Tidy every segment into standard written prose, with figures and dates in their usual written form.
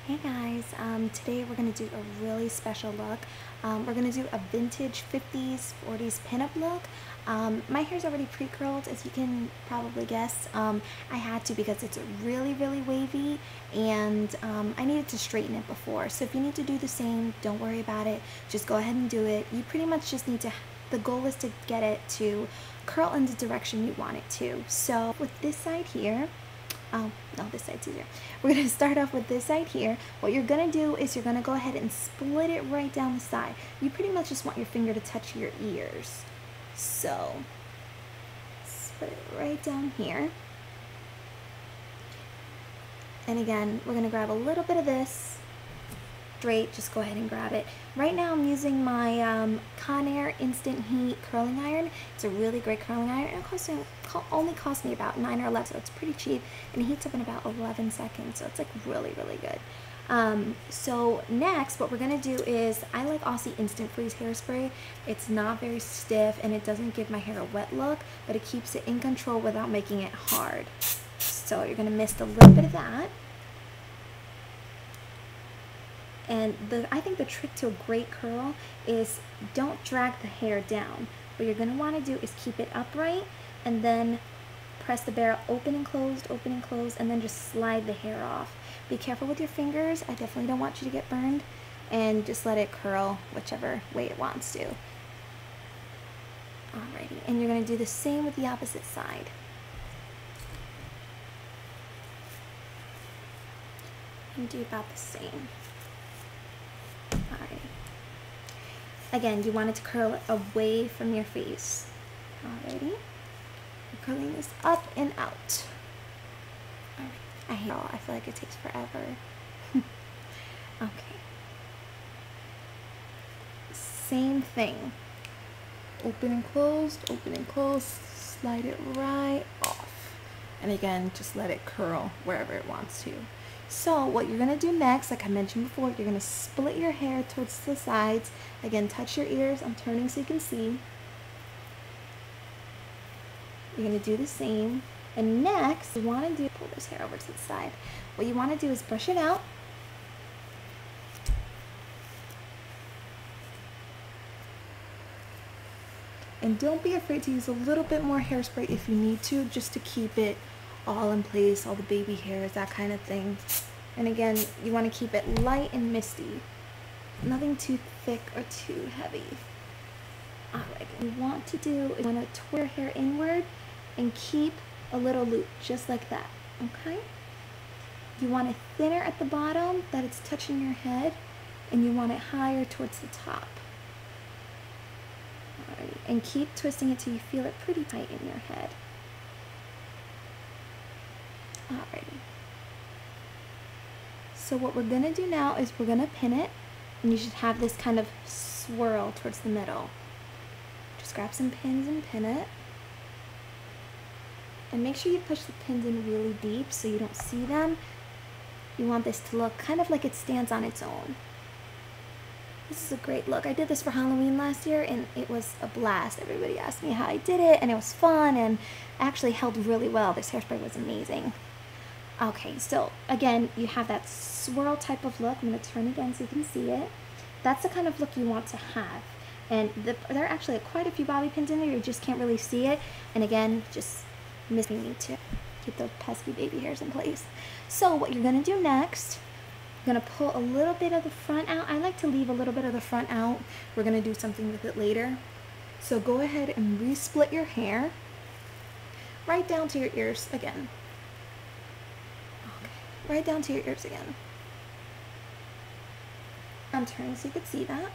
Hey guys, today we're going to do a really special look. We're going to do a vintage 50s, 40s pinup look. My hair's already pre-curled, as you can probably guess. I had to because it's really, really wavy, and I needed to straighten it before. So if you need to do the same, don't worry about it. Just go ahead and do it. You pretty much just need to, the goal is to get it to curl in the direction you want it to. So with this side here, oh, no, this side's easier. We're going to start off with this side here. What you're going to do is you're going to go ahead and split it right down the side. You pretty much just want your finger to touch your ears. So, split it right down here. And again, we're going to grab a little bit of this. Straight, just go ahead and grab it. Right now I'm using my Conair Instant Heat curling iron. It's a really great curling iron. It only cost me about $9 or $11, so it's pretty cheap, and it heats up in about 11 seconds, so it's like really, really good. So next, what we're gonna do is, I like Aussie Instant Freeze Hairspray. It's not very stiff, and it doesn't give my hair a wet look, but it keeps it in control without making it hard. So you're gonna mist a little bit of that. And I think the trick to a great curl is don't drag the hair down. What you're going to want to do is keep it upright and then press the barrel open and closed, and then just slide the hair off. Be careful with your fingers. I definitely don't want you to get burned, and just let it curl whichever way it wants to. Alrighty, and you're going to do the same with the opposite side. And do about the same. Alright. Again, you want it to curl away from your face. Alrighty. We're curling this up and out. Alright. I hate it all. I feel like it takes forever. Okay. Same thing. Open and closed, slide it right off. And again, just let it curl wherever it wants to. So what you're going to do next, like I mentioned before, you're going to split your hair towards the sides. Again, touch your ears. I'm turning so you can see. You're going to do the same. And next, you want to do, pull this hair over to the side. What you want to do is brush it out. And don't be afraid to use a little bit more hairspray if you need to, just to keep it all in place, all the baby hairs, that kind of thing. And again, you want to keep it light and misty. Nothing too thick or too heavy. Alright, what you want to do is you want to twirl your hair inward and keep a little loop, just like that, okay? You want it thinner at the bottom, that it's touching your head, and you want it higher towards the top. Alright, and keep twisting it till you feel it pretty tight in your head. Alrighty. So what we're going to do now is we're going to pin it, and you should have this kind of swirl towards the middle. Just grab some pins and pin it. And make sure you push the pins in really deep so you don't see them. You want this to look kind of like it stands on its own. This is a great look. I did this for Halloween last year, and it was a blast. Everybody asked me how I did it, and it was fun, and actually held really well. This hairspray was amazing. Okay, so again, you have that swirl type of look. I'm going to turn again so you can see it. That's the kind of look you want to have. And there are actually quite a few bobby pins in there. You just can't really see it. And again, just missing me to keep those pesky baby hairs in place. So what you're going to do next, you're going to pull a little bit of the front out. I like to leave a little bit of the front out. We're going to do something with it later. So go ahead and re-split your hair right down to your ears again. Okay, right down to your ears again. I'm turning so you can see that.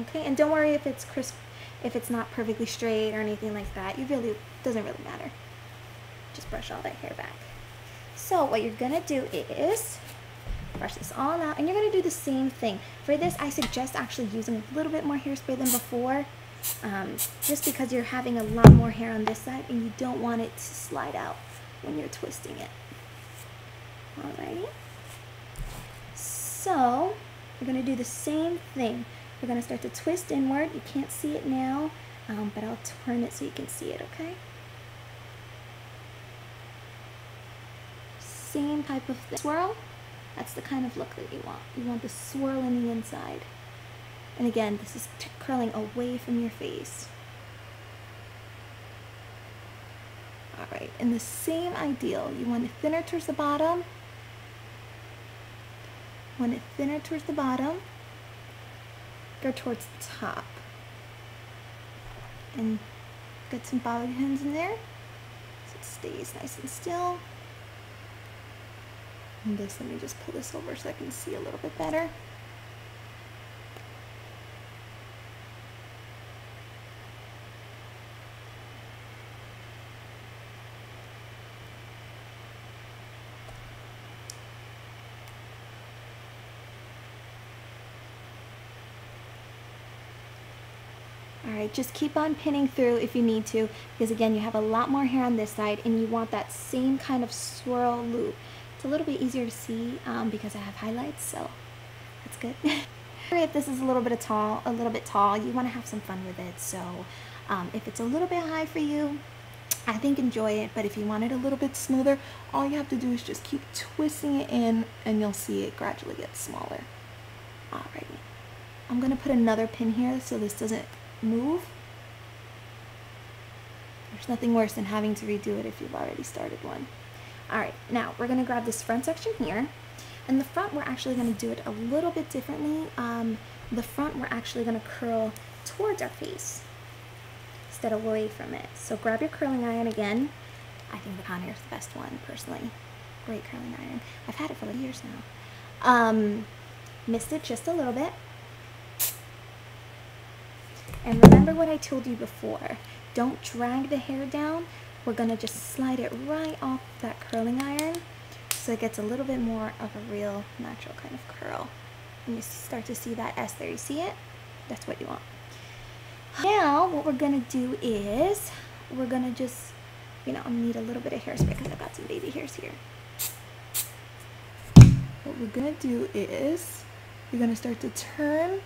Okay, and don't worry if it's crisp, if it's not perfectly straight or anything like that. Doesn't really matter. Just brush all that hair back. So what you're gonna do is brush this all out, and you're going to do the same thing. For this, I suggest actually using a little bit more hairspray than before, just because you're having a lot more hair on this side, and you don't want it to slide out when you're twisting it. Alrighty. So, we're going to do the same thing. We're going to start to twist inward. You can't see it now, but I'll turn it so you can see it, okay? Same type of swirl. That's the kind of look that you want. You want the swirl in the inside. And again, this is curling away from your face. Alright, and the same ideal. You want it thinner towards the bottom. Want it thinner towards the bottom. Go towards the top. And get some bobby pins in there so it stays nice and still. And this, let me just pull this over so I can see a little bit better. Alright, just keep on pinning through if you need to, because again, you have a lot more hair on this side and you want that same kind of swirl loop. It's a little bit easier to see because I have highlights, so that's good. If this is a little bit tall, you want to have some fun with it. So if it's a little bit high for you, I think enjoy it. But if you want it a little bit smoother, all you have to do is just keep twisting it in and you'll see it gradually get smaller. Alrighty. I'm going to put another pin here so this doesn't move. There's nothing worse than having to redo it if you've already started one. Alright, now we're going to grab this front section here. And the front, we're actually going to do it a little bit differently. The front, we're actually going to curl towards our face instead of away from it. So grab your curling iron again. I think the Conair is the best one, personally. Great curling iron. I've had it for like years now. Missed it just a little bit. And remember what I told you before. Don't drag the hair down. We're going to just slide it right off that curling iron so it gets a little bit more of a real natural kind of curl. And you start to see that S there. You see it? That's what you want. Now what we're going to do is we're going to just, I need a little bit of hairspray because I've got some baby hairs here. What we're going to do is you're going to start to turn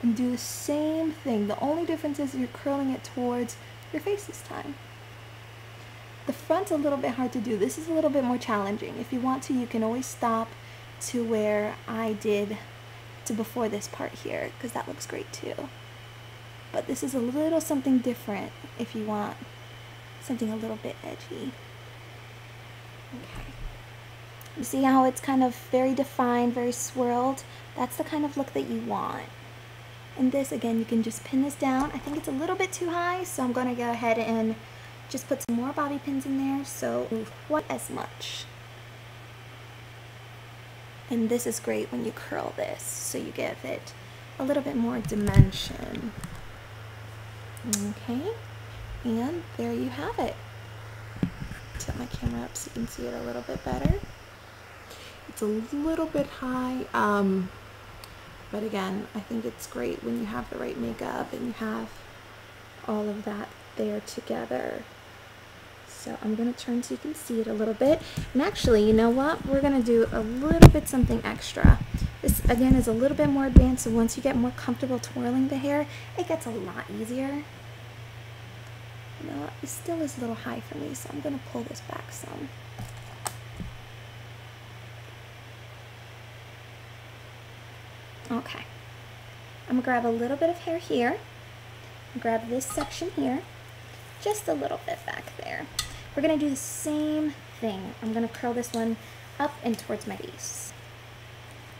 and do the same thing. The only difference is you're curling it towards your face this time. The front's a little bit hard to do. This is a little bit more challenging. If you want to, you can always stop to where I did to before this part here, because that looks great too. But this is a little something different if you want something a little bit edgy. Okay. You see how it's kind of very defined, very swirled? That's the kind of look that you want. And this, again, you can just pin this down. I think it's a little bit too high, so I'm going to go ahead and just put some more bobby pins in there, so move quite as much. And this is great when you curl this, so you give it a little bit more dimension. Okay, and there you have it. Tilt my camera up so you can see it a little bit better. It's a little bit high, but again, I think it's great when you have the right makeup and you have all of that there together. So I'm going to turn so you can see it a little bit. And actually, you know what? We're going to do a little bit something extra. This, again, is a little bit more advanced, so once you get more comfortable twirling the hair, it gets a lot easier. You know what? It still is a little high for me, so I'm going to pull this back some. Okay. I'm going to grab a little bit of hair here. Grab this section here. Just a little bit back there. We're going to do the same thing. I'm going to curl this one up and towards my base.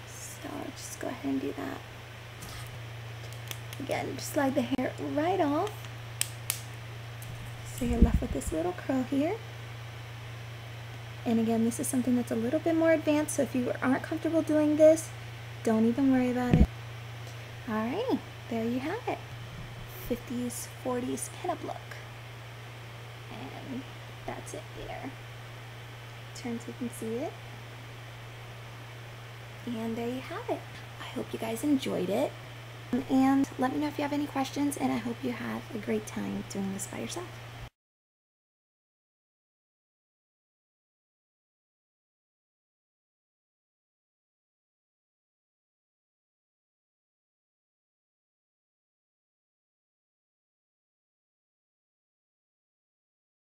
So just go ahead and do that. Again, just slide the hair right off. So you're left with this little curl here. And again, this is something that's a little bit more advanced, so if you aren't comfortable doing this, don't even worry about it. Alright, there you have it. 50s, 40s pinup look. And that's it there. Turn so you can see it. And there you have it. I hope you guys enjoyed it. And let me know if you have any questions, and I hope you have a great time doing this by yourself.